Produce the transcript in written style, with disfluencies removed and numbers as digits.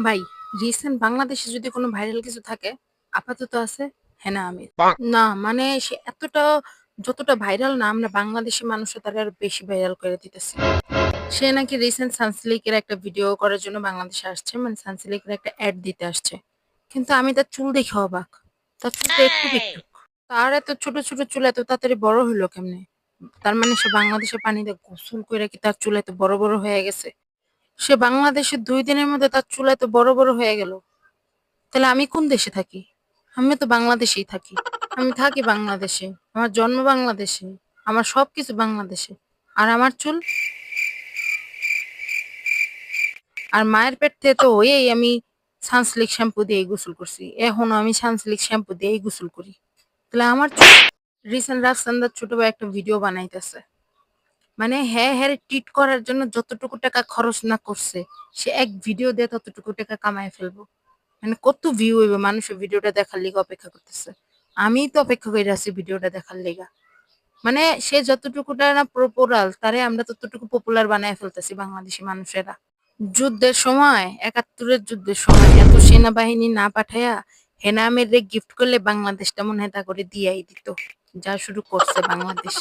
ভাই, রিসেন্ট বাংলাদেশে যদি কোনো ভাইরাল কিছু থাকে, আপাতত আছে হেনা আমির। না মানে সে এতটা যতটা ভাইরাল না আমরা বাংলাদেশী মানুষও তারে আরো বেশি ভাইরাল করে দিতেছি। সে নাকি রিসেন্ট সানসিল্ক একটা ভিডিও করার জন্য বাংলাদেশে আসছে। মানে সানসিল্ক একটা এড দিতে আসছে। কিন্তু আমি তার চুল দেখে অবাক। তার চুলটা একটুক, একটুক। তার এত ছোট, ছোট চুল এত তাড়াতাড়ি বড় হইলো কেমনে? তার মানে সে বাংলাদেশে পানিতে গোসল কইরা কি তার চুল এত বড়, বড় হয়ে গেছে? সে বাংলাদেশে ২ দিনের মধ্যে তার চুল এত বড়, বড় হয়ে গেল। তাহলে আমি কোন দেশে থাকি? আমি তো বাংলাদেশেই থাকি। আমি থাকি বাংলাদেশে। আমার জন্ম বাংলাদেশে। আমার সবকিছু বাংলাদেশে। আর আমার চুল? আর মায়ের পেট থেকে তো হয়েই আমি সানসিল্ক শ্যাম্পু দিয়েই গোসল করছি। এখনো আমি সানসিল্ক শ্যাম্পু দিয়েই গোসল করি। তাহলে আমার চুল? রিসেন্ট রাফসানদার ছোট ভাই একটা ভিডিও বানাইতেছে। মানে হ্যারে ট্রিট করার জন্য যতটুকু টাকা খরচ না করছে, সে এক ভিডিও দিয়ে ততটুকু টাকা কামায় ফেলবো। মানে কত ভিউ হইবে মানুষের ভিডিওটা দেখার লিগা অপেক্ষা করতেছে। আমিই তো অপেক্ষা কইরা আছি ভিডিওটা দেখার লিগা। মানে সে যতটুকুটা না পপুলার তারে আমরা ততটুকু পপুলার বানায় ফেলতেছি বাংলাদেশী মানুষেরা। যুদ্ধের সময় ৭১ যুদ্ধের সময় এত সেনাবাহিনী না পাঠাইয়া হেনা আমিরে গিফট করলে বাংলাদেশটা মনে হয় তা করে দিয়াই দিত। যা শুরু করছে বাংলাদেশ।